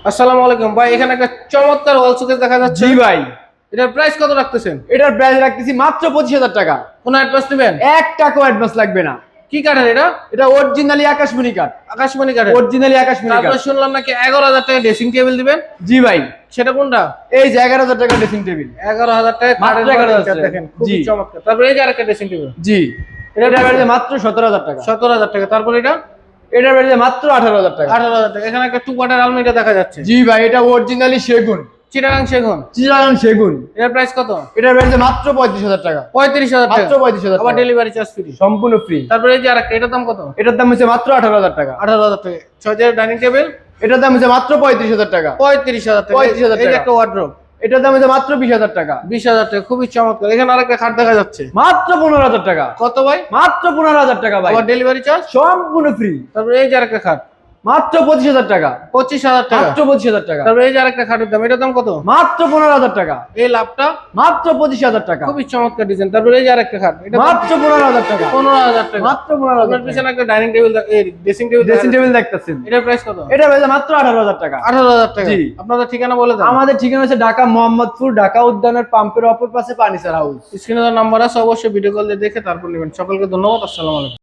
আসসালামু আলাইকুম ভাই, এখানে একটা চমৎকার ওয়াল শোকেস দেখা যাচ্ছে। জি ভাই, এটার প্রাইস কত রাখতেছেন? এটার প্রাইস রাখতেছি মাত্র 25,000 টাকা। কোন অ্যাডভান্স নেবেন? 1 টাকাও অ্যাডভান্স লাগবে না। কি কাঠের এটা? এটা অরিজিনালি আকাশমণি কাঠ। আকাশমণি কাঠের? অরিজিনালি আকাশমণি কাঠ। তারপর শুনলাম নাকি 11,000 টাকা ড্রেসিং টেবিল দিবেন। জি ভাই, সেটা কোনটা? এই যে 11,000 টাকা ড্রেসিং টেবিল। 11,000 টাকা মাত্র কাঠের 11,000 ফার্নিচার দেখেন, খুবই জি। চমৎকার। তারপর এই যে আরেকটা ড্রেসিং টেবিল, জি, এটার প্রাইস মাত্র 17,000 টাকা। 17,000 টাকা। তারপর এটা এটার প্রাইস মাত্র 18,000 টাকা। 18,000 টাকা। এখানে একটা টু পার্টের আলমারিটা দেখা যাচ্ছে। জি ভাই, এটা অরিজিনালি সেগুন। চিটাগাং সেগুন। চিটাগাং সেগুন। এটার প্রাইস কত? এটার প্রাইস মাত্র 35,000 টাকা। 35,000 টাকা। মাত্র 35,000 আবার টাকা। Delivery charge free. সম্পূর্ণ ফ্রি। তারপর এই যে আরেকটা, এটার দাম কত? এটার দাম হচ্ছে মাত্র 18,000 টাকা। 18,000 টাকা। 6 ডাইনিং টেবিল। এটার দাম হচ্ছে মাত্র 35,000 টাকা। 35,000 টাকা। 35,000 এই যে টাকা। একটা ওয়ার্ড্রোব, এটার দাম হচ্ছে মাত্র 20,000 টাকা। 20,000 টাকা। খুবই চমৎকার। এখানে আরেকটা খাট দেখা যাচ্ছে। মাত্র 15,000 টাকা। কত ভাই? মাত্র 15,000 টাকা ভাই। আবার ডেলিভারি চার্জ সম্পূর্ণ ফ্রি। তারপর এই যে আরেকটা খাট, মাত্র 25,000 টাকা। 25,000 টাকা। মাত্র 25,000 টাকা। তারপর এই যে আরেকটা খাটের দাম, এটার দাম কত? মাত্র 15,000 টাকা। এই লাভটা মাত্র 25,000 টাকা। খুবই চমৎকার ডিজাইন। তারপর এই যে আরেকটা খাট, এটা মাত্র 15,000 টাকা। 15,000 টাকা। মাত্র 15,000 আপনার টাকা। পিছনে একটা ডাইনিং টেবিল, এই ড্রেসিং টেবিল, ড্রেসিং টেবিল দেখতেছেন। এটার প্রাইস কত? এটা হচ্ছে মাত্র 18,000 টাকা। 18,000 টাকা। জি। আপনাদের ঠিকানা বলে দেন। আমাদের ঠিকানা হচ্ছে ঢাকা মোহাম্মদপুর, ঢাকা উদ্যানের পাম্পের অপর পাশে পানিসার হাউস। স্ক্রিনে নাম্বার আছে, অবশ্যই ভিডিও কল দিয়ে দেখে তারপর নেবেন। সকলকে ধন্যবাদ। আসসালামু আলাইকুম।